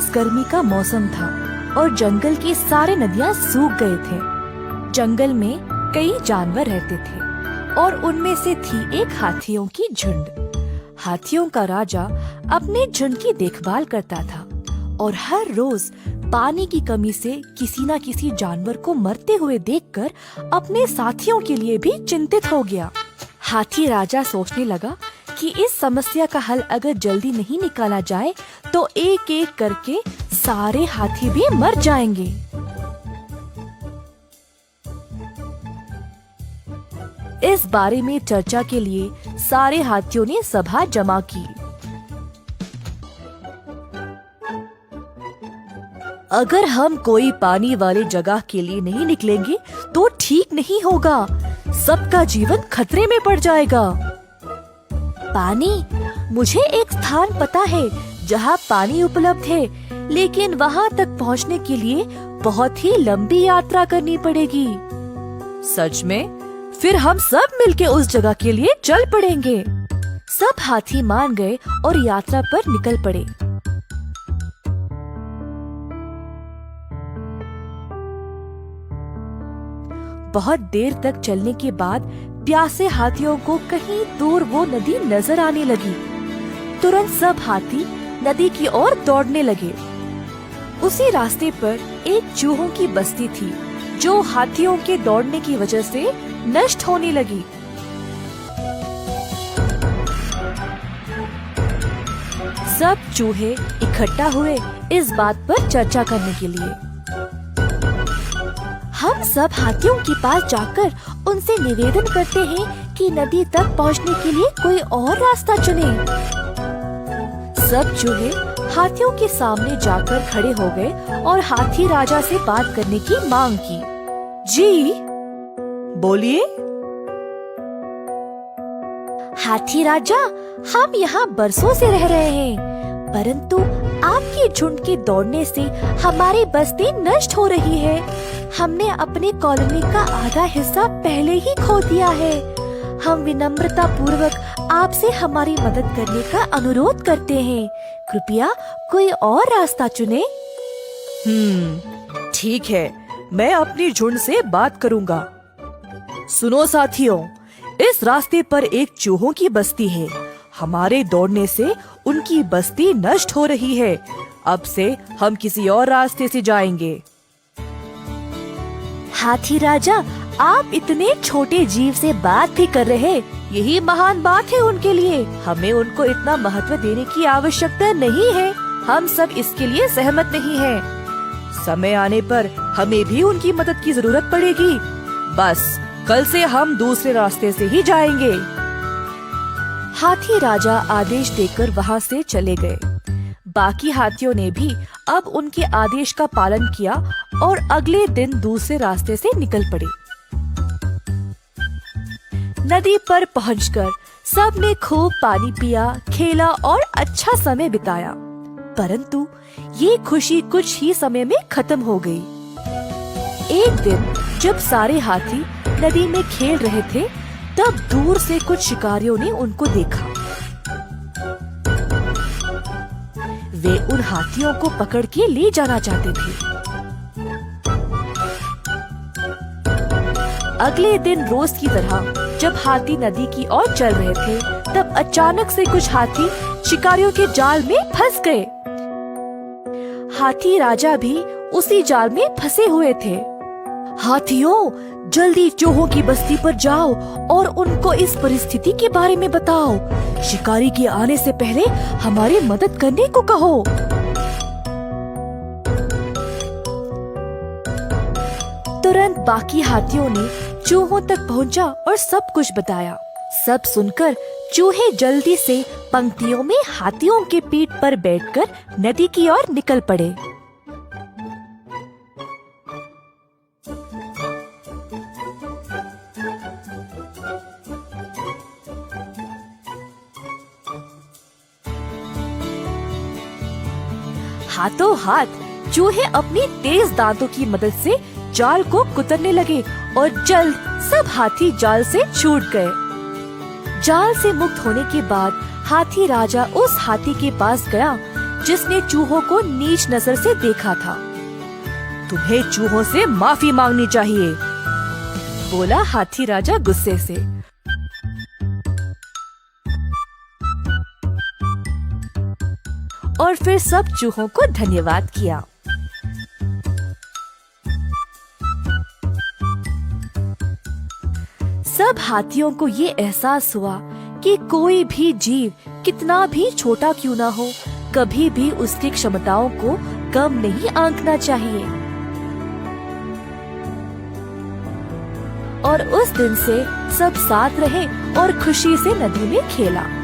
तेज गर्मी का मौसम था और जंगल की सारी नदियां सूख गए थे। जंगल में कई जानवर रहते थे और उनमें से थी एक हाथियों की झुंड। हाथियों का राजा अपने झुंड की देखभाल करता था और हर रोज पानी की कमी से किसी न किसी जानवर को मरते हुए देखकर अपने साथियों के लिए भी चिंतित हो गया। हाथी राजा सोचने लगा कि इस समस्या का हल अगर जल्दी नहीं निकाला जाए तो एक एक करके सारे हाथी भी मर जाएंगे। इस बारे में चर्चा के लिए सारे हाथियों ने सभा जमा की। अगर हम कोई पानी वाली जगह के लिए नहीं निकलेंगे तो ठीक नहीं होगा, सबका जीवन खतरे में पड़ जाएगा। पानी, मुझे एक स्थान पता है जहाँ पानी उपलब्ध है, लेकिन वहाँ तक पहुँचने के लिए बहुत ही लंबी यात्रा करनी पड़ेगी। सच में? फिर हम सब मिलके उस जगह के लिए चल पड़ेंगे। सब हाथी मान गए और यात्रा पर निकल पड़े। बहुत देर तक चलने के बाद प्यासे हाथियों को कहीं दूर वो नदी नजर आने लगी। तुरंत सब हाथी नदी की ओर दौड़ने लगे। उसी रास्ते पर एक चूहों की बस्ती थी जो हाथियों के दौड़ने की वजह से नष्ट होने लगी। सब चूहे इकट्ठा हुए इस बात पर चर्चा करने के लिए। हम सब हाथियों के पास जाकर उनसे निवेदन करते हैं कि नदी तक पहुंचने के लिए कोई और रास्ता चुने। सब चूहे हाथियों के सामने जाकर खड़े हो गए और हाथी राजा से बात करने की मांग की। जी, बोलिए। हाथी राजा, हम यहाँ बरसों से रह रहे हैं, परंतु आपकी झुंड के दौड़ने से हमारी बस्ती नष्ट हो रही है। हमने अपने कॉलोनी का आधा हिस्सा पहले ही खो दिया है। हम विनम्रता पूर्वक आपसे हमारी मदद करने का अनुरोध करते हैं। कृपया कोई और रास्ता चुने। ठीक है, मैं अपनी झुंड से बात करूंगा। सुनो साथियों, इस रास्ते पर एक चूहों की बस्ती है। हमारे दौड़ने से उनकी बस्ती नष्ट हो रही है। अब से हम किसी और रास्ते से जाएंगे। हाथी राजा, आप इतने छोटे जीव से बात भी कर रहे, यही महान बात है उनके लिए। हमें उनको इतना महत्व देने की आवश्यकता नहीं है। हम सब इसके लिए सहमत नहीं हैं। समय आने पर हमें भी उनकी मदद की जरूरत पड़ेगी। बस कल से हम दूसरे रास्ते से ही जाएंगे। हाथी राजा आदेश देकर वहाँ से चले गए। बाकी हाथियों ने भी अब उनके आदेश का पालन किया और अगले दिन दूसरे रास्ते से निकल पड़े। नदी पर पहुंचकर सब ने खूब पानी पिया, खेला और अच्छा समय बिताया। परंतु ये खुशी कुछ ही समय में खत्म हो गई। एक दिन जब सारे हाथी नदी में खेल रहे थे, तब दूर से कुछ शिकारियों ने उनको देखा। वे उन हाथियों को पकड़ के ले जाना चाहते थे। अगले दिन रोज की तरह जब हाथी नदी की ओर चल रहे थे, तब अचानक से कुछ हाथी शिकारियों के जाल में फंस गए। हाथी राजा भी उसी जाल में फंसे हुए थे। हाथियों, जल्दी चूहों की बस्ती पर जाओ और उनको इस परिस्थिति के बारे में बताओ। शिकारी के आने से पहले हमारी मदद करने को कहो। तुरंत बाकी हाथियों ने चूहों तक पहुंचा और सब कुछ बताया। सब सुनकर चूहे जल्दी से पंक्तियों में हाथियों के पीठ पर बैठकर नदी की ओर निकल पड़े। हाथों हाथ चूहे अपनी तेज दांतों की मदद से जाल को कुतरने लगे और जल्द सब हाथी जाल से छूट गए। जाल से मुक्त होने के बाद हाथी राजा उस हाथी के पास गया जिसने चूहों को नीच नजर से देखा था। तुम्हें चूहों से माफी मांगनी चाहिए, बोला हाथी राजा गुस्से से। और फिर सब चूहों को धन्यवाद किया। सब हाथियों को ये एहसास हुआ कि कोई भी जीव कितना भी छोटा क्यों ना हो, कभी भी उसकी क्षमताओं को कम नहीं आंकना चाहिए। और उस दिन से सब साथ रहे और खुशी से नदी में खेला।